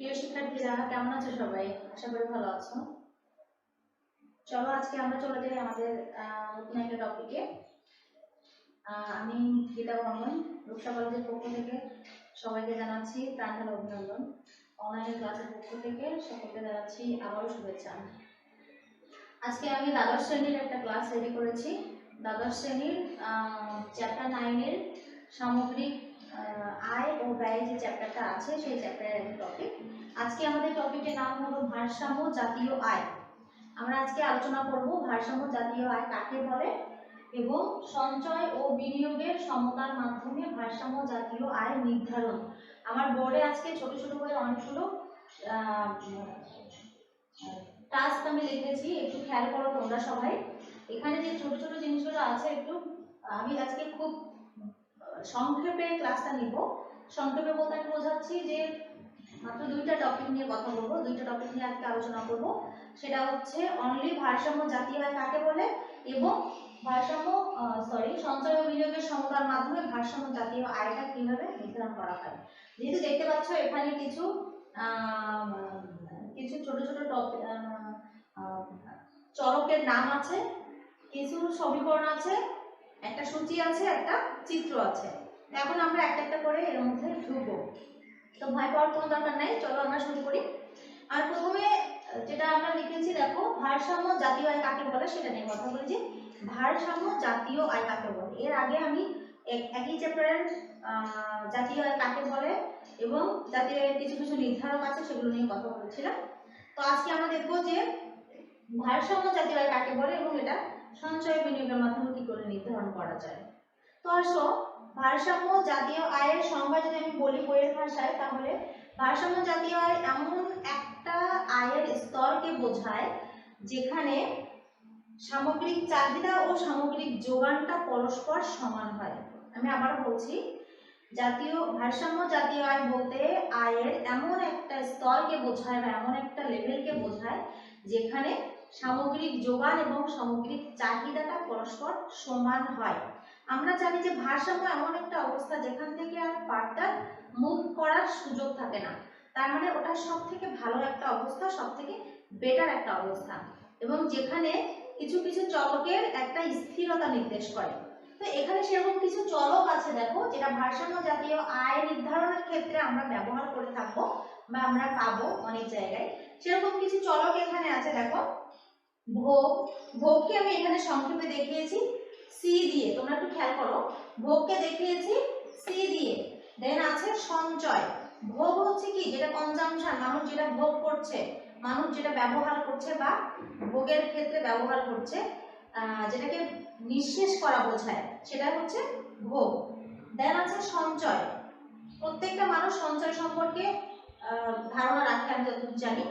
প্রিয় শিক্ষার্থীরা কেমন আছো সবাই? আশা করি ভালো আছো। চলো আজকে আমরা চলে যাই আমাদের নতুন একটা টপিকে। আমি গীতা বর্মন রূপসা কলেজের পক্ষ থেকে সবাইকে জানাচ্ছি প্রাণঢালা অভিনন্দন। অনলাইন ক্লাসের পক্ষ থেকে সকলকে জানাচ্ছি আবারও শুভেচ্ছা। আজকে আমি দ্বাদশ শ্রেণীর একটা ক্লাস রেডি করেছি। দ্বাদশ শ্রেণীর চ্যাপ্টার 9 এর সামগ্রিক আয় ও ব্যয় যে চ্যাপ্টারটা আছে সেই চ্যাপ্টারের একটা টপিক। আজকে আমাদের টপিকের নাম হলো ভারসাম্য জাতীয় আয়। আমরা আজকে আলোচনা করব ভারসাম্য জাতীয় আয় কাকে বলে এবং সঞ্চয় ও বিনিয়োগের সমতার মাধ্যমে ভারসাম্য জাতীয় আয় নির্ধারণ। আমার বোর্ডে আজকে ছোট ছোট করে অনেকগুলো টাস্ক আমি লিখেছি, একটু খেয়াল করো তোমরা সবাই। এখানে যে ছোট ছোট জিনিসগুলো আছে একটু আমি আজকে খুব সংক্ষেপে ক্লাসটা নিব। সংক্ষেপে বলতে আমি বোঝাচ্ছি যে মাত্র দুইটা টপিক নিয়ে কথা বলবো, দুইটা টপিক নিয়ে আজকে আলোচনা করব। সেটা হচ্ছে অনলি ভারসাম্য জাতীয় আয় কাকে বলে এবং সঞ্চয় ও বিনিয়োগের সমতার মাধ্যমে ভারসাম্য জাতীয় আয়টা কিভাবে নির্ধারণ করা হয়। যেহেতু দেখতে পাচ্ছ এখানে কিছু ছোট ছোট চলকের নাম আছে, কিছু সমীকরণ আছে, একটা সূচি আছে, একটা চিত্র আছে। এখন আমরা একটা একটা করে এর মধ্যে ঢুকবো, তো ভয় পাওয়ার কোনো দরকার নাই। চলো আমরা শুরু করি। আর প্রথমে যেটা আমরা লিখেছি দেখো, ভারসাম্য জাতীয় আয় কাকে বলে সেটা নিয়ে কথা বলি। যে ভারসাম্য জাতীয় আয় কাকে বলে, এর আগে আমি একই চ্যাপ্টারের জাতীয় আয় কাকে বলে এবং জাতীয় আয়ের কিছু কিছু নির্ধারক আছে সেগুলো নিয়ে কথা বলেছিলাম। তো আজকে আমরা দেখবো যে ভারসাম্য জাতীয় আয় কাকে বলে এবং এটা সঞ্চয় বিনিয়োগের মাধ্যমে কি করে নির্ধারণ করা যায়। তো আসো, ভারসাম্য জাতীয় আয়ের সংজ্ঞা যদি আমি বলি বইয়ের ভাষায়, তাহলে ভারসাম্য জাতীয় আয় এমন একটা আয়ের স্তরকে বোঝায় যেখানে সামগ্রিক চাহিদা ও সামগ্রিক যোগানটা পরস্পর সমান হয়। আমি আবারও বলছি, ভারসাম্য জাতীয় আয় বলতে আয়ের এমন একটা স্তরকে বোঝায় বা এমন একটা লেভেলকে বোঝায় যেখানে সামগ্রিক যোগান এবং সামগ্রিক চাহিদাটা পরস্পর সমান হয়। আমরা জানি যে ভারসাম্য এমন একটা অবস্থা যেখান থেকে আর ফার্দার মুভ করার সুযোগ থাকে না। তার মানে ওটা সব থেকে ভালো একটা অবস্থা, সব থেকে বেটার একটা অবস্থা, এবং যেখানে কিছু কিছু চলকের একটা স্থিরতা নির্দেশ করে। তো এখানে সেরকম কিছু চলক আছে দেখো, যেটা ভারসাম্য জাতীয় আয় নির্ধারণের ক্ষেত্রে আমরা ব্যবহার করে থাকবো বা আমরা পাবো অনেক জায়গায়। সেরকম কিছু চলক এখানে আছে দেখো। ভোগকে আমি এখানে সংক্ষেপে দেখিয়েছি সি দিয়ে, তোমরা একটু খেয়াল করো, ভোগকে দেখিয়েছি সি দিয়ে। দেন আছে সঞ্চয়। ভোগ হচ্ছে কি, যেটা কনজাম্পশন, মানুষ যেটা ভোগ করছে, মানুষ যেটা ব্যবহার করছে বা ভোগের ক্ষেত্রে ব্যবহার করছে, যেটাকে নিঃশেষ করা বোঝায়, সেটা হচ্ছে ভোগ। দেন আছে সঞ্চয়। প্রত্যেকটা মানুষ সঞ্চয় সম্পর্কে ধারণা রাখে, আমি যতটুকু জানি।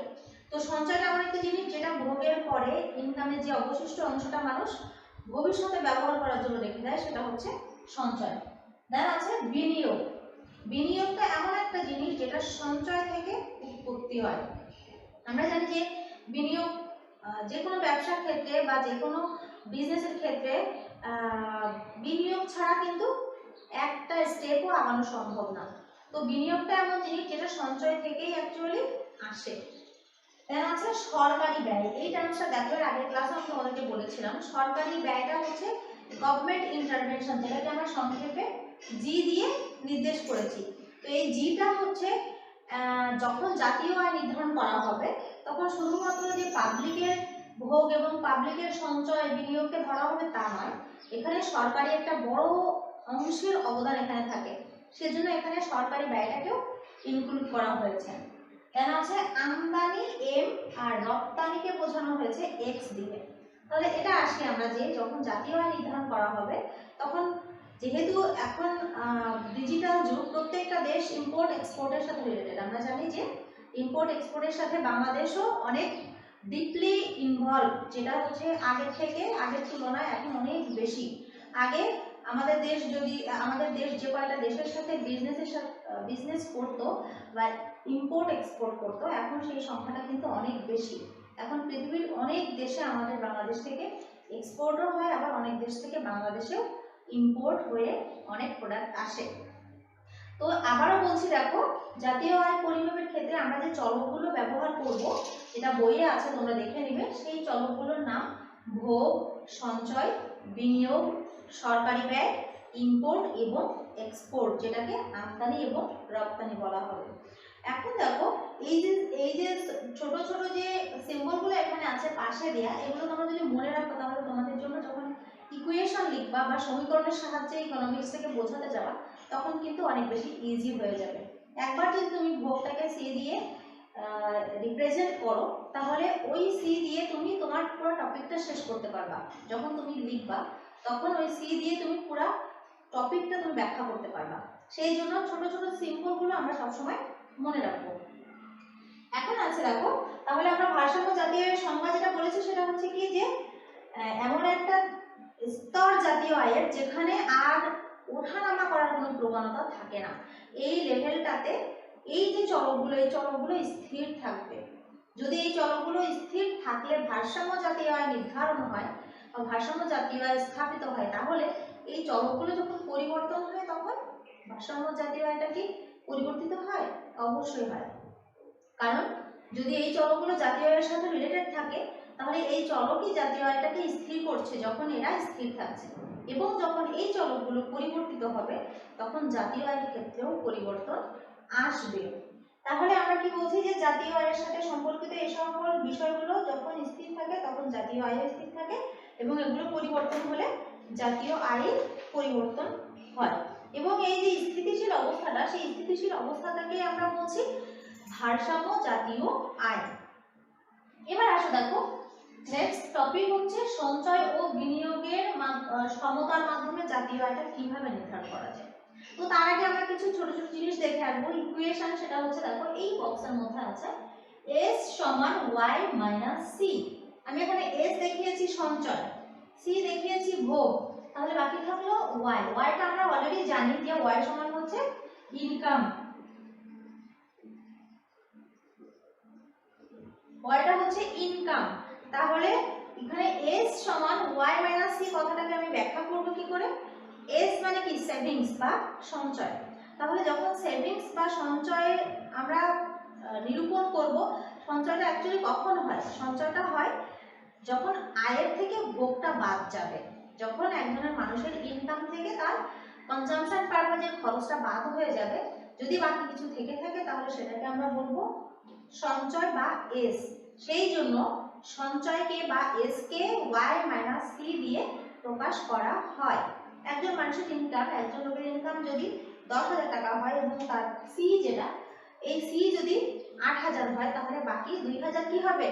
তো সঞ্চয়টা এমন একটা জিনিস যেটা ভোগের পরে ইনকামের যে অবশিষ্ট অংশটা মানুষ ভবিষ্যতে ব্যবহার করার জন্য রেখে দেয়, সেটা হচ্ছে সঞ্চয়। দেন আছে বিনিয়োগ। বিনিয়োগটা এমন একটা জিনিস যেটা সঞ্চয় থেকে উৎপত্তি হয়। আমরা জানি যে বিনিয়োগ যে কোনো ব্যবসার ক্ষেত্রে বা যে কোনো বিজনেসের ক্ষেত্রে বিনিয়োগ ছাড়া কিন্তু একটা স্টেপও আগানো সম্ভব না। তো বিনিয়োগটা এমন জিনিস যেটা সঞ্চয় থেকেই অ্যাকচুয়ালি আসে। দেন আছে সরকারি ব্যয়। এই টার্মসটা দেখো, এর আগের ক্লাসে আমি তোমাদেরকে বলেছিলাম সরকারি ব্যয়টা হচ্ছে গভর্নমেন্ট ইন্টারভেনশন, যেটাকে আমরা সংক্ষেপে জি দিয়ে নির্দেশ করেছি। তো এই জিটা হচ্ছে যখন জাতীয় আয় নির্ধারণ করা হবে তখন শুধুমাত্র যে পাবলিকের ভোগ এবং পাবলিকের সঞ্চয় বিনিয়োগকে ধরা হবে তা নয়, এখানে সরকারি একটা বড় অংশের অবদান এখানে থাকে, সেজন্য এখানে সরকারি ব্যয়টাকেও ইনক্লুড করা হয়েছে। দেন আছে আমদানি এম আর রপ্তানিকে বোঝানো হয়েছে এক্স দিয়ে। তাহলে এটা আসি আমরা যে যখন জাতীয় আয় নির্ধারণ করা হবে তখন যেহেতু এখন ডিজিটাল যুগ, প্রত্যেকটা দেশ ইম্পোর্ট এক্সপোর্টের সাথে রিলেটেড। আমরা জানি যে ইম্পোর্ট এক্সপোর্টের সাথে বাংলাদেশও অনেক ডিপলি ইনভলভ, যেটা হচ্ছে আগের তুলনায় এখন অনেক বেশি। আগে আমাদের দেশ যে কয়টা দেশের সাথে বিজনেস করতো বা ইম্পোর্ট এক্সপোর্ট করতো, এখন সেই সংখ্যাটা কিন্তু অনেক বেশি। এখন পৃথিবীর অনেক দেশে আমাদের বাংলাদেশ থেকে এক্সপোর্টও হয়, আবার অনেক দেশ থেকে বাংলাদেশেও ইম্পোর্ট হয়ে অনেক প্রোডাক্ট আসে। তো আবারও বলছি, দেখো জাতীয় আয় পরিমাপের ক্ষেত্রে আমরা যে চলকগুলো ব্যবহার করব, যেটা বইয়ে আছে তোমরা দেখে নিবে, সেই চলকগুলোর নাম ভোগ, সঞ্চয়, বিনিয়োগ, সরকারি ব্যয়, ইম্পোর্ট এবং এক্সপোর্ট, যেটাকে আমদানি এবং রপ্তানি বলা হবে। এখন দেখো এই যে ছোট ছোট যে সিম্বলগুলো এখানে আছে পাশে দেয়া, এগুলো তোমরা যদি মনে রাখো তাহলে তোমাদের জন্য যখন ইকুয়েশন লিখবা বা সমীকরণের সাহায্যে ইকোনমিক্স থেকে বোঝাতে যাওয়া, তখন কিন্তু অনেক বেশি ইজি হয়ে যাবে। একবার যদি তুমি ভোগটাকে সি দিয়ে রিপ্রেজেন্ট করো, তাহলে ওই সি দিয়ে তুমি তোমার পুরো টপিকটা শেষ করতে পারবা। যখন তুমি লিখবা তখন ওই সি দিয়ে তুমি পুরো টপিকটা তুমি ব্যাখ্যা করতে পারবা। সেই জন্য ছোট ছোট সিম্বলগুলো আমরা সবসময় মনে রাখবো। এখন আছে দেখো, তাহলে আমরা ভারসাম্য জাতীয় আয়ের সংজ্ঞা যেটা বলেছি সেটা হচ্ছে কি, যে এমন একটা স্তর জাতীয় আয়ের যেখানে আর ওঠানামা করার কোনো প্রবণতা থাকে না। এই লেভেলটাতে এই যে চলকগুলো, এই চলকগুলো স্থির থাকবে। যদি এই চলকগুলো স্থির থাকলে ভারসাম্য জাতীয় আয় নির্ধারণ হয় বা ভারসাম্য জাতীয় আয় স্থাপিত হয়, তাহলে এই চলকগুলো যখন পরিবর্তন হয় তখন ভারসাম্য জাতীয় আয়টা কি পরিবর্তিত হয়? অবশ্যই হয়। কারণ যদি এই চলকগুলো জাতীয় আয়ের সাথে রিলেটেড থাকে, তাহলে এই চলকই জাতীয় আয়টাকে স্থির করছে যখন এরা স্থির থাকছে, এবং যখন এই চলকগুলো পরিবর্তিত হবে তখন জাতীয় আয়ের ক্ষেত্রেও পরিবর্তন আসবে। তাহলে আমরা কি বলছি, যে জাতীয় আয়ের সাথে সম্পর্কিত এই সকল বিষয়গুলো যখন স্থির থাকে তখন জাতীয় আয়ও স্থির থাকে, এবং এগুলো পরিবর্তন হলে জাতীয় আয়ের পরিবর্তন হয়। এবং এই যে স্থিতিশীল অবস্থাটা, সেই স্থিতিশীল অবস্থাটাকে আমরা বলছি ভারসাম্য জাতীয় আয়। এবার আসো দেখো, নেক্সট টপিক হচ্ছে সঞ্চয় ও বিনিয়োগের সমতার মাধ্যমে জাতীয় আয়টা কিভাবে নির্ধারণ করা যায়। তো তার আগে আমরা কিছু ছোট ছোট জিনিস দেখে আসবো। ইকুয়েশন সেটা হচ্ছে, দেখো এই বক্সের মধ্যে আছে s সমান y মাইনাস c। আমি এখানে s দেখিয়েছি সঞ্চয়, c দেখিয়েছি ভোগ, তাহলে বাকি থাকলো y। টা আমরা অলরেডি জানি যে y সমান হচ্ছে ইনকাম, ওয়াইটা হচ্ছে ইনকাম। তাহলে এখানে s সমান y মাইনাস c কথাটাকে আমি ব্যাখ্যা করব কি করে? s মানে কি সেভিংস বা সঞ্চয়। তাহলে যখন সেভিংস বা সঞ্চয় আমরা নিরূপণ করব, সঞ্চয়টা অ্যাকচুয়ালি কখন হয়? সঞ্চয়টা হয় যখন আয়ের থেকে ভোগটা বাদ যাবে, যখন একজনের মানুষের ইনকাম থেকে তার কনজাম্পশন পারপাজের খরচটা বাদ হয়ে যাবে, যদি বাকি কিছু থেকে থাকে তাহলে সেটাকে আমরা বলবো সঞ্চয় বা এস। সেই জন্য সঞ্চয়কে বা S K y minus c দিয়ে প্রকাশ করা হয়। একজন মানুষের ইনকাম, একজন লোকের ইনকাম যদি 10,000 টাকা হয় এবং তার সি যেটা, এই সি যদি 8,000 হয়, তাহলে বাকি 2,000 কি হবে?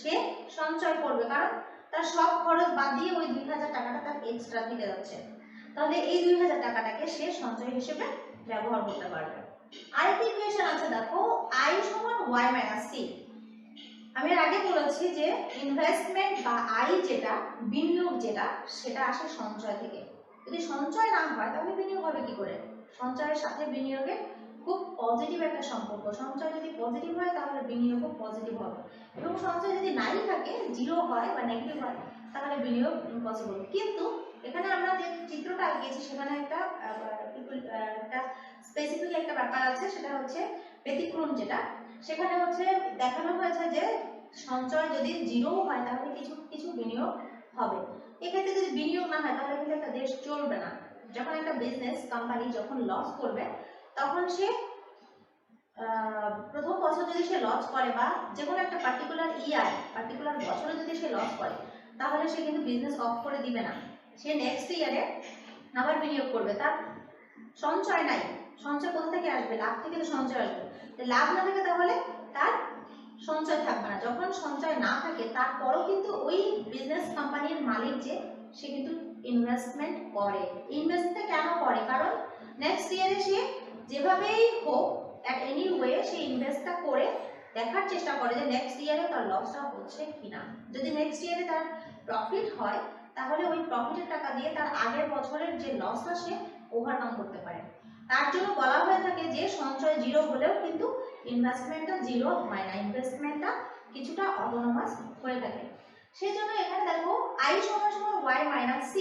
সে সঞ্চয় করবে, কারণ তার সব খরচ বাদ দিয়ে ওই 2,000 টাকাটা তার এক্সট্রা থেকে যাচ্ছে। তাহলে এই 2,000 টাকাটাকে সে সঞ্চয় হিসেবে ব্যবহার করতে পারবে। আরেকটি ইকুয়েশন আছে, দেখো i সমান y মাইনাস c। আমি এর আগে বলেছি যে ইনভেস্টমেন্ট বা আই যেটা, বিনিয়োগ যেটা, সেটা আসে সঞ্চয় থেকে। যদি সঞ্চয় না হয় তাহলে বিনিয়োগ হবে কি করে? সঞ্চয়ের সাথে বিনিয়োগের খুব পজিটিভ একটা সম্পর্ক। সঞ্চয় যদি পজিটিভ হয় তাহলে বিনিয়োগও পজিটিভ হবে, এবং সঞ্চয় যদি নাই থাকে, জিরো হয় বা নেগেটিভ হয়, তাহলে বিনিয়োগ ইম্পসিবল। কিন্তু এখানে আমরা যে চিত্রটা আঁকিয়েছি সেখানে একটা স্পেসিফিক একটা ব্যাপার আছে, সেটা হচ্ছে ব্যতিক্রম যেটা, সেখানে হচ্ছে দেখানো হয়েছে যে সঞ্চয় যদি জিরো হয় তাহলে কিছু কিছু বিনিয়োগ হবে। এক্ষেত্রে যদি বিনিয়োগ না হয় তাহলে কিন্তু একটা দেশ চলবে না। যখন একটা বিজনেস কোম্পানি যখন লস করবে, তখন সে প্রথম বছর যদি সে লস করে বা যে কোনো একটা পার্টিকুলার পার্টিকুলার বছরে যদি সে লস করে, তাহলে সে কিন্তু বিজনেস অফ করে দিবে না। সে নেক্সট ইয়ারে আবার বিনিয়োগ করবে। তার সঞ্চয় নাই, সঞ্চয় কোথা থেকে আসবে? লাভ থেকে তো সঞ্চয় আসবে। লাভ না থাকে তাহলে তার সঞ্চয় থাকবে না। যখন সঞ্চয় না থাকে তারপরও কিন্তু ওই বিজনেস কোম্পানির মালিক যে, সে কিন্তু ইনভেস্টমেন্ট করে। ইনভেস্টটা কেন করে? কারণ নেক্সট ইয়ারে সে যেভাবেই হোক অ্যাট এনি ওয়ে সে ইনভেস্টটা করে দেখার চেষ্টা করে যে নেক্সট ইয়ারে তার লসটা হচ্ছে কিনা। যদি নেক্সট ইয়ারে তার প্রফিট হয়, তাহলে ওই প্রফিটের টাকা দিয়ে তার আগের বছরের যে লসটা সে ওভারকাম করতে পারে। তার জন্য বলা হয়ে থাকে যে সঞ্চয় জিরো হলেও কিন্তু ইনভেস্টমেন্টটা জিরো হয় না, ইনভেস্টমেন্টটা কিছুটা অটোনোমাস হয়ে থাকে। সেই জন্য এখানে দেখো i সমান সমান y মাইনাস c।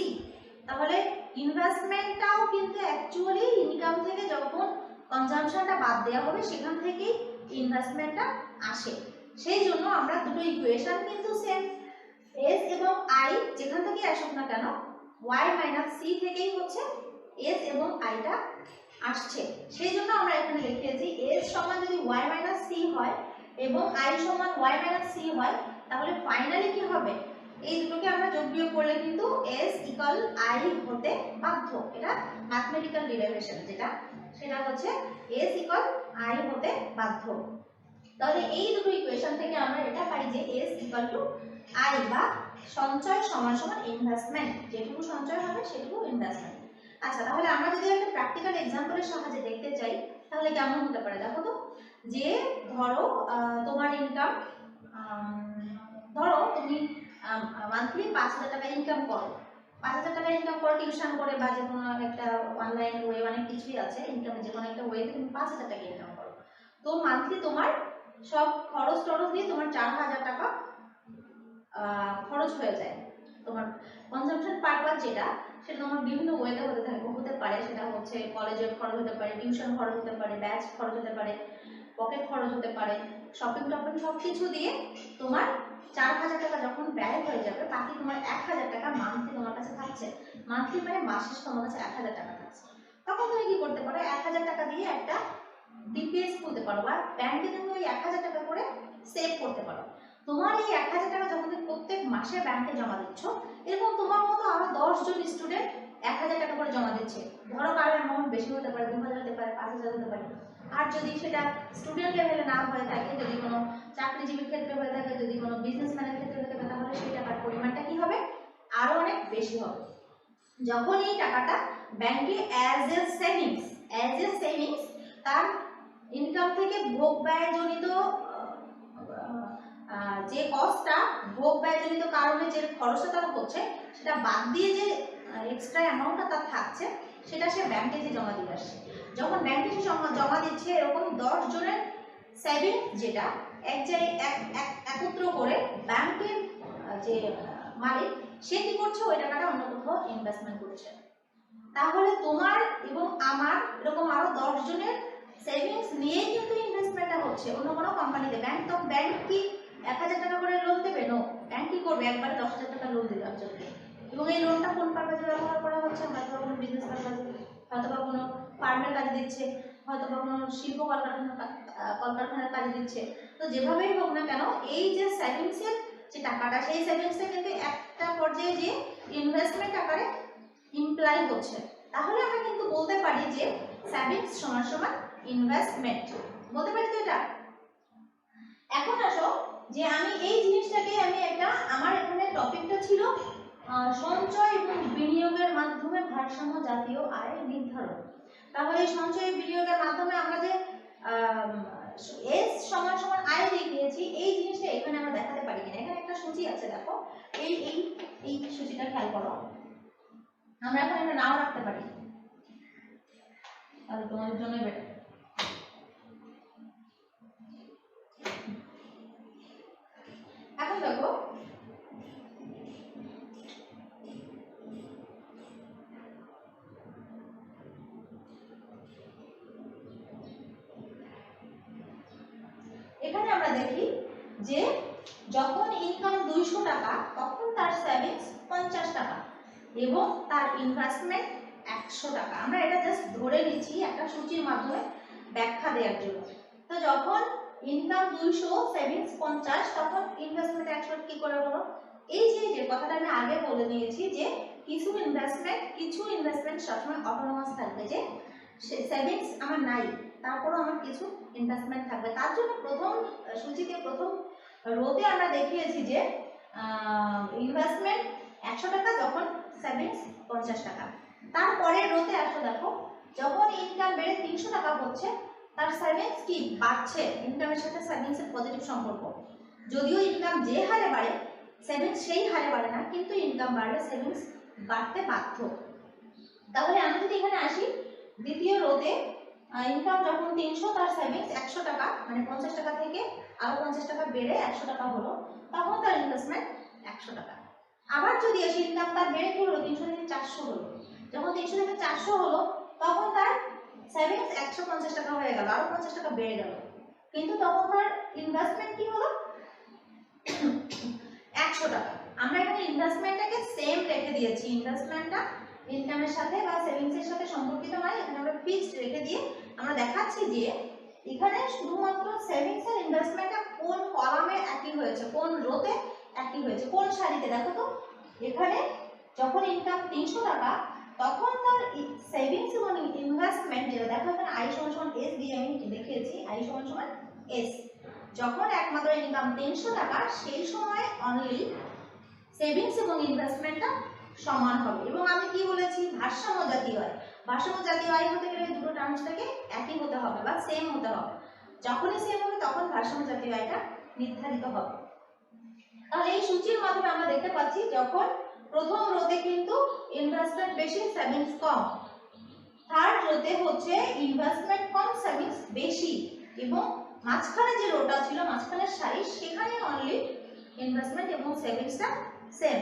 তাহলে ইনভেস্টমেন্টটাও কিন্তু অ্যাকচুয়ালি ইনকাম থেকে যখন কনজাম্পশনটা বাদ দেওয়া হবে, সেখান থেকেই ইনভেস্টমেন্টটা আসে। সেই জন্য আমরা দুটো ইকুয়েশন কিন্তু সেম, এস এবং আই যেখান থেকে আসুক না কেন ওয়াই মাইনাস সি থেকেই হচ্ছে এস এবং আইটা আসছে। সেই জন্য আমরা এখানে লিখেছি এস সমান যদি ওয়াই মাইনাস সি হয় এবং আই সমান ওয়াই মাইনাস সি হয়, তাহলে ফাইনালি কি হবে, এই দুটোকে আমরা যোগ বিয়োগ করলে কিন্তু এস ইকুয়াল আই হতে বাধ্য। এটা ম্যাথমেটিক্যাল ডেরিভেশন যেটা, সেটা হচ্ছে এস ইকুয়াল আই হতে বাধ্য। তাহলে এই দুটো ইকুয়েশন থেকে আমরা এটা পাই যে এস ইকুয়াল টু আই, বা সঞ্চয় সমান সমান ইনভেস্টমেন্ট, যেটুকু সঞ্চয় হবে সেটুকু ইনভেস্টমেন্ট। আচ্ছা, তাহলে আমরা যদি একটা প্র্যাকটিক্যাল এক্সাম্পলের সাহায্যে দেখতে চাই তাহলে কেমন হতে পারে দেখো তো। যে ধরো তোমার ইনকাম, ধরো তুমি মান্থলি 5,000 টাকা ইনকাম করো, 5,000 টাকা ইনকাম করো টিউশন করে বা যে কোনো একটা অনলাইন ওয়ে, অনেক কিছুই আছে ইনকামের, যে কোনো একটা ওয়েতে তুমি 5,000 টাকা ইনকাম করো। তো মান্থলি তোমার সব খরচ টরচ দিয়ে তোমার 4,000 টাকা খরচ হয়ে যায়। তোমার কনজাম্পশন পারপাস যেটা, সেটা তোমার বিভিন্ন ওয়েতে হতে পারে। সেটা হচ্ছে কলেজের খরচ হতে পারে, টিউশন খরচ হতে পারে, ব্যাচ খরচ হতে পারে, পকেট খরচ হতে পারে, শপিং টপিং সব কিছু দিয়ে তোমার 4,000 টাকা যখন ব্যয় হয়ে যাবে, বাকি তোমার 1,000 টাকা মান্থলি তোমার কাছে থাকছে। মান্থলি মানে মাস শেষে তোমার কাছে 1,000 টাকা থাকছে। তখন তুমি কি করতে পারো, 1,000 টাকা দিয়ে একটা ডিপিএস খুলতে পারো, বা ব্যাংকে তুমি ওই 1,000 টাকা করে সেভ করতে পারো। তোমার এই 1,000 টাকা যখন তুমি প্রত্যেক মাসে ব্যাংকে জমা দিচ্ছ, এরকম তোমার মতো আরো 10 জন স্টুডেন্ট 1,000 টাকা করে জমা দিচ্ছে। ধরো কারো অ্যামাউন্ট বেশি হতে পারে, 2,000 হতে পারে, 5,000 হতে পারে। আর যদি সেটা স্টুডেন্ট লেভেলে না হয়ে থাকে, যদি কোনো চাকরিজীবীর ক্ষেত্রে হয়ে থাকে, যদি কোনো বিজনেসম্যানের ক্ষেত্রে হয়ে থাকে, তাহলে সেই টাকার পরিমাণটা কি হবে, আরো অনেক বেশি হবে। যখন এই টাকাটা ব্যাংকে অ্যাজ এ সেভিংস তার ইনকাম থেকে ভোগ ব্যয়জনিত যে কস্টটা, ভোগ ব্যয়জনিত কারণে যে খরচটা তার হচ্ছে, সেটা বাদ দিয়ে যে এক্সট্রা অ্যামাউন্টটা তার থাকছে, সেটা সে ব্যাংকে যে জমা দিয়ে আসছে। যখন ব্যাংকে সে জমা দিচ্ছে, এরকম 10 জনের সেভিংস যেটা এক জায়গায় একত্র করে ব্যাংকের যে মালিক, সে কি করছে, ওই টাকাটা অন্য কোথাও ইনভেস্টমেন্ট করছে। তাহলে তোমার এবং আমার এরকম আরো 10 জনের সেভিংস নিয়েই কিন্তু ইনভেস্টমেন্টটা হচ্ছে অন্য কোনো কোম্পানিতে। ব্যাংক কি 1,000 টাকা করে লোন দেবে? নো। ব্যাংক কি করবে, একবারে 10,000 টাকা লোন দেবে একজনকে। এবং এই লোনটা কোন পারপাসে ব্যবহার করা হচ্ছে, হয়তো কোনো বিজনেস পারপাসে, হয়তো বা কোনো ফার্মের কাজে দিচ্ছে, হয়তো বা কোনো শিল্প কলকারখানার কাজে দিচ্ছে। তো যেভাবেই হোক না কেন, এই যে সেভিংসের যে টাকাটা, সেই সেভিংসটা কিন্তু একটা পর্যায়ে যে ইনভেস্টমেন্ট আকারে ইমপ্লাই হচ্ছে। তাহলে আমরা কিন্তু বলতে পারি যে সেভিংস সমান সমান ইনভেস্টমেন্ট, বলতে পারি তো এটা। এখন আসো যে আমি এই জিনিসটাকে একটা, আমার এখানে টপিকটা ছিল সঞ্চয় এবং বিনিয়োগের মাধ্যমে ভারসাম্য জাতীয় আয় নির্ধারণ। তাহলে এই সঞ্চয় বিনিয়োগের মাধ্যমে আমরা যে এস সমান সমান আয় দেখিয়েছি, এই জিনিসটা এখানে আমরা দেখাতে পারি কিনা। এখানে একটা সূচি আছে, দেখো এই এই এই সূচিটা খেয়াল করো। আমরা এখন এটা নাও রাখতে পারি, তাহলে তোমাদের জন্য বেটার। এখন দেখো এখানে আমরা দেখি যে যখন ইনকাম 200 টাকা, তখন তার সেভিংস 50 টাকা এবং তার ইনভেস্টমেন্ট 100 টাকা। আমরা এটা জাস্ট ধরে নিচ্ছি একটা সূচির মাধ্যমে ব্যাখ্যা দেওয়ার জন্য। তো যখন ইনকাম 200, সেভিংস 50, তখন ইনভেস্টমেন্ট 100 কি করে হলো? এই যে কথাটা আমি আগে বলে দিয়েছি যে কিছু ইনভেস্টমেন্ট সবসময় অটোনোমাস থাকবে, যে সেভিংস আমার নাই, তারপরও আমার কিছু ইনভেস্টমেন্ট থাকবে। তার জন্য প্রথম সূচিতে প্রথম রোতে আমরা দেখিয়েছি যে ইনভেস্টমেন্ট 100 টাকা, যখন সেভিংস 50 টাকা। তারপরের রোতে আসো, দেখো যখন ইনকাম বেড়ে 300 টাকা হচ্ছে, তার সেভিংস কি বাড়ছে, ইনকামের সাথে সেভিংসের পজিটিভ সম্পর্ক। যদিও ইনকাম যে হারে বাড়ে, সেভিংস সেই হারে বাড়ে না, কিন্তু ইনকাম বাড়লে সেভিংস বাড়তে বাধ্য। তাহলে আমি যদি এখানে আসি, দ্বিতীয় রোতে ইনকাম যখন 300, তার সেভিংস 100 টাকা, মানে 50 টাকা থেকে আরো 50 টাকা বেড়ে 100 টাকা হলো, তখন তার ইনভেস্টমেন্ট 100 টাকা। আবার যদি আসি, ইনকাম তার বেড়ে কি হলো, 300 থেকে 400 হলো। যখন 300 থেকে 400 হলো, তখন তার সেভিংস 50 টাকা হয়ে গেল, আরো 50 টাকা বেড়ে গেল, কিন্তু তখন তার ইনভেস্টমেন্ট কি হলো 100 টাকা। আমরা এখানে ইনভেস্টমেন্টটাকে সেম রেখে দিয়েছি, ইনভেস্টমেন্টটা ইনকামের সাথে বা সেভিংস এর সাথে সম্পর্কিত নয়, এখানে আমরা ফিক্সড রেখে দিয়ে আমরা দেখাচ্ছি যে এখানে শুধুমাত্র সেভিংস আর ইনভেস্টমেন্টটা কোন কলামে একই হয়েছে, কোন রোতে একই হয়েছে, কোন সারিতে। দেখো তো এখানে যখন ইনকাম 300 টাকা তখন তার সেভিংস এবং ইনভেস্টমেন্ট যেটা দেখো এখানে আই সমান এস দিয়ে আমি দেখিয়েছি, আই সমান এস। যখন একমাত্র ইনকাম 300 টাকা সেই সময় অনলি সেভিংস এবং ইনভেস্টমেন্টটা সমান হবে। এবং আমি কি বলেছি, ভারসাম্য জাতীয় আয়। ভারসাম্য জাতীয় আয় হতে গেলে দুটো টার্মসটাকে একই হতে হবে বা সেম হতে হবে। যখনই সেম হবে তখন ভারসাম্য জাতীয় আয়টা নির্ধারিত হবে। তাহলে এই সূচির মাধ্যমে আমরা দেখতে পাচ্ছি যখন প্রথম রোতে কিন্তু ইনভেস্টমেন্ট বেশি সেভিংস কম, থার্ড রোতে হচ্ছে ইনভেস্টমেন্ট কম সেভিংস বেশি, এবং মাঝখানে যে রোটা ছিল মাঝখানের সারি সেখানে অনলি ইনভেস্টমেন্ট এবং সেভিংসটা সেম।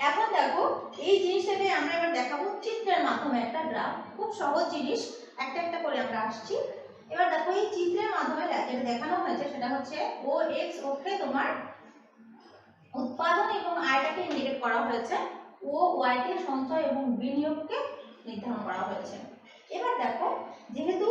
এখন দেখো এই জিনিসটাকে আমরা এবার দেখাবো চিত্রের মাধ্যমে, একটা গ্রাফ, খুব সহজ জিনিস, একটা একটা করে আমরা আসছি। এবার দেখো এই চিত্রের মাধ্যমে যেটা দেখানো হয়েছে সেটা হচ্ছে ও এক্স অক্ষে তোমার উৎপাদন এবং আয়টাকে ইন্ডিকেট করা হয়েছে, ও ওয়াই কে সঞ্চয় এবং বিনিয়োগকে নির্ধারণ করা হয়েছে। এবার দেখো যেহেতু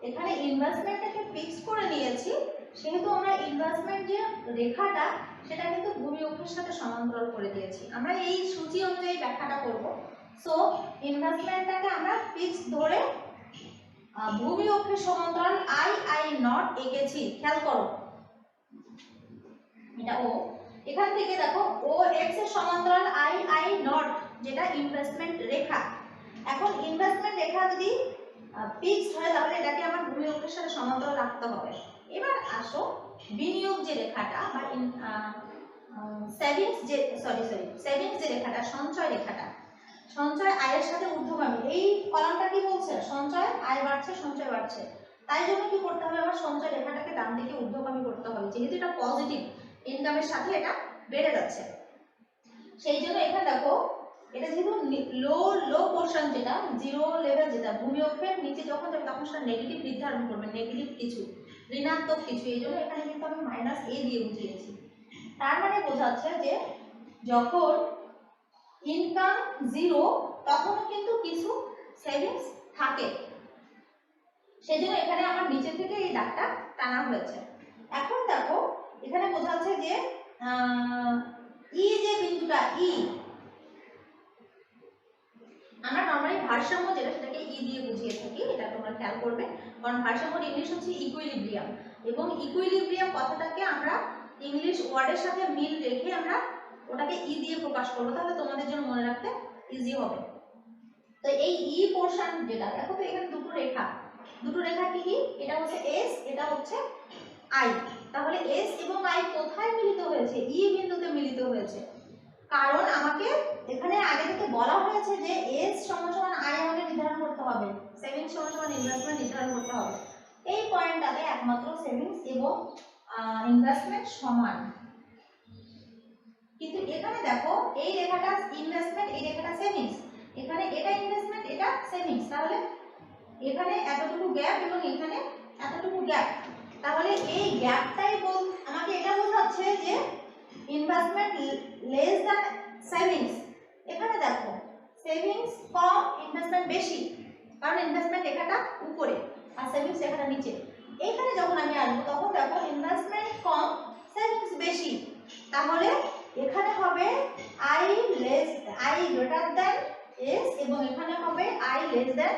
এখানে ইনভেস্টমেন্টটাকে ফিক্স করে নিয়েছি সেহেতু আমরা ইনভেস্টমেন্ট যে রেখাটা সেটা কিন্তু ভূমি অক্ষের সাথে সমান্তরাল করে দিয়েছি। আমরা এই সূচি অনুযায়ী ব্যাখ্যাটা করব। সো ইনভেস্টমেন্টটাকে আমরা ফিক্স ধরে ভূমি অক্ষের সমান্তরাল আই আই নট এঁকেছি, খেয়াল করো এটা ও। এখান থেকে দেখো ও এক্স এর সমান্তরাল আই আই নট যেটা ইনভেস্টমেন্ট রেখা। এখন ইনভেস্টমেন্ট রেখা যদি ফিক্সড হয় তাহলে এটাকে আমার ভূমি অক্ষের সাথে সমান্তরাল রাখতে হবে। এবার আসো বিনিয়োগ যে রেখাটা বা সেভিংস যে রেখাটা, সঞ্চয় রেখাটা, সঞ্চয় আয়ের সাথে ঊর্ধ্বগামী। এই কলামটা কি বলছে, সঞ্চয় আয় বাড়ছে সঞ্চয় বাড়ছে, তাই জন্য কি করতে হবে, আমার সঞ্চয় রেখাটাকে ডান দিকে ঊর্ধ্বগামী করতে হবে, যেহেতু এটা পজিটিভ ইনকামের সাথে এটা বেড়ে যাচ্ছে। সেই জন্য এখানে দেখো এটা যেহেতু লো পোরশন, যেটা জিরো লেভেল, যেটা ভূমি অক্ষের নিচে যখন যাবে তখন সেটা নেগেটিভ নির্ধারণ করবে, নেগেটিভ কিছু, ঋণাত্মক কিছু। এই জন্য এখানে কিন্তু আমি মাইনাস এ দিয়ে বুঝিয়েছি। তার মানে বোঝাচ্ছে যে যখন ইনকাম জিরো তখনও কিন্তু কিছু সেভিংস থাকে, সেজন্য এখানে আমার নিচে থেকে এই দাগটা টানা হয়েছে। এখন দেখো এখানে বোঝাচ্ছে যে ই যে বিন্দুটা ই, আমরা নরমালি ভারসাম্য যেটা সেটাকে ই দিয়ে বুঝিয়ে থাকি, এটা তোমরা খেয়াল করবে, কারণ ভারসাম্যের ইংলিশ হচ্ছে ইকুইলিব্রিয়াম, এবং ইকুইলিব্রিয়াম কথাটাকে আমরা ইংলিশ ওয়ার্ডের সাথে মিল রেখে আমরা ওটাকে ই দিয়ে প্রকাশ করবো, তাহলে তোমাদের জন্য মনে রাখতে ইজি হবে। তো এই ই পোরশন যেটা দেখো তো এখানে দুটো রেখা কি কি, এটা হচ্ছে এস, এটা হচ্ছে আই। তাহলে এস এবং আই কোথায় মিলিত হয়েছে, ই বিন্দুতে মিলিত হয়েছে, কারণ আমাকে এখানে আগে থেকে বলা হয়েছে যে এস সমান সমান আই আমাকে নির্ধারণ করতে হবে, সেভিংস সমান সমান ইনভেস্টমেন্ট নির্ধারণ করতে হবে। এই পয়েন্টটাতে একমাত্র সেভিংস এবং ইনভেস্টমেন্ট সমান, কিন্তু এখানে দেখো এই রেখাটা ইনভেস্টমেন্ট, এই রেখাটা সেভিংস, এখানে এটা ইনভেস্টমেন্ট এটা সেভিংস, তাহলে এখানে এতটুকু গ্যাপ এবং এখানে এতটুকু গ্যাপ, তাহলে এই গ্যাপটাই আমাকে এটা বোঝাচ্ছে যে ইনভেস্টমেন্ট লেস দ্যান সেভিংস। এখানে দেখো সেভিংস কম ইনভেস্টমেন্ট বেশি, কারণ ইনভেস্টমেন্ট রেখাটা উপরে আর সেভিংস রেখাটা নিচে। এখানে যখন আমি আসবো তখন দেখো ইনভেস্টমেন্ট কম সেভিংস বেশি, তাহলে এখানে হবে আই গ্রেটার দ্যান এস এবং এখানে হবে আই লেস দ্যান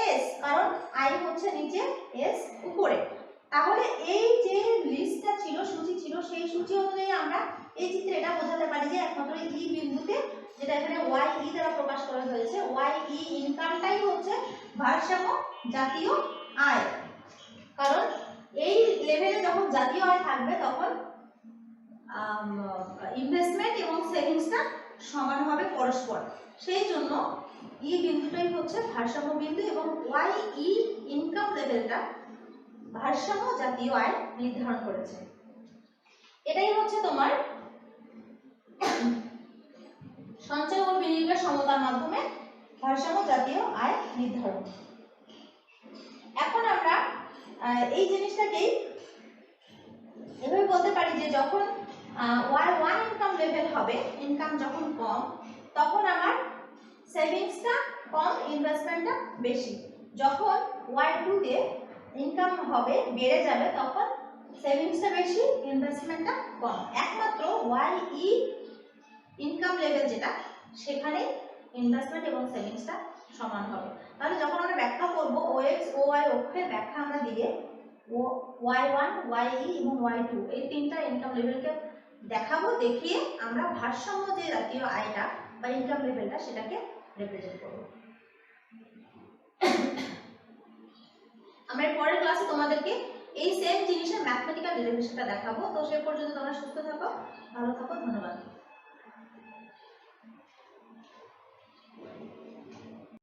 এস, কারণ আই হচ্ছে নিচে এস উপরে। তাহলে এই যে লিস্টটা ছিল, সূচি ছিল, সেই সূচি অনুযায়ী আমরা এই চিত্রে এটা বোঝাতে পারি যে একমাত্র ই বিন্দুতে, যেটা এখানে ওয়াই ই দ্বারা প্রকাশ করা হয়েছে, ওয়াই ই ইনকামটাই হচ্ছে ভারসাম্য জাতীয় আয়, কারণ এই লেভেলে যখন জাতীয় আয় থাকবে তখন ইনভেস্টমেন্ট এবং সেভিংসটা সমান হবে পরস্পর, সেই জন্য ই বিন্দুটাই হচ্ছে ভারসাম্য বিন্দু এবং ওয়াই ই ইনকাম লেভেলটা ভারসাম্য জাতীয় আয় নির্ধারণ করেছে। এটাই হচ্ছে তোমার সঞ্চয় ও বিনিয়োগের সমতার মাধ্যমে ভারসাম্য জাতীয় আয় নির্ধারণ। এখন আমরা এই জিনিসটাকেই এভাবে বলতে পারি যে যখন Y1 ইনকাম লেভেল হবে, ইনকাম যখন কম, তখন আমার সেভিংসটা কম, ইনভেস্টমেন্টটা বেশি। যখন Y2 তে ইনকাম হবে, বেড়ে যাবে, তখন সেভিংসটা বেশি, ইনভেস্টমেন্টটা কম। একমাত্র YE ইনকাম লেভেল যেটা, সেখানে ইনভেস্টমেন্ট এবং সেভিংসটা সমান হবে। তাহলে যখন আমরা ব্যাখ্যা করব OX OY অক্ষের ব্যাখ্যা আমরা দিয়ে Y1 YE এবং Y2 এই তিনটা ইনকাম লেভেলকে দেখাবো, দেখিয়ে আমরা ভারসাম্য যে জাতীয় আয়টা বা ইনকাম লেভেলটা সেটাকে রিপ্রেজেন্ট করব। আমরা পরের ক্লাসে তোমাদেরকে এই সেম জিনিসের ম্যাথমেটিক্যাল ডেরিভেশনটা দেখাবো। তো সে পর্যন্ত তোমরা সুস্থ থাকো, ভালো থাকো, ধন্যবাদ।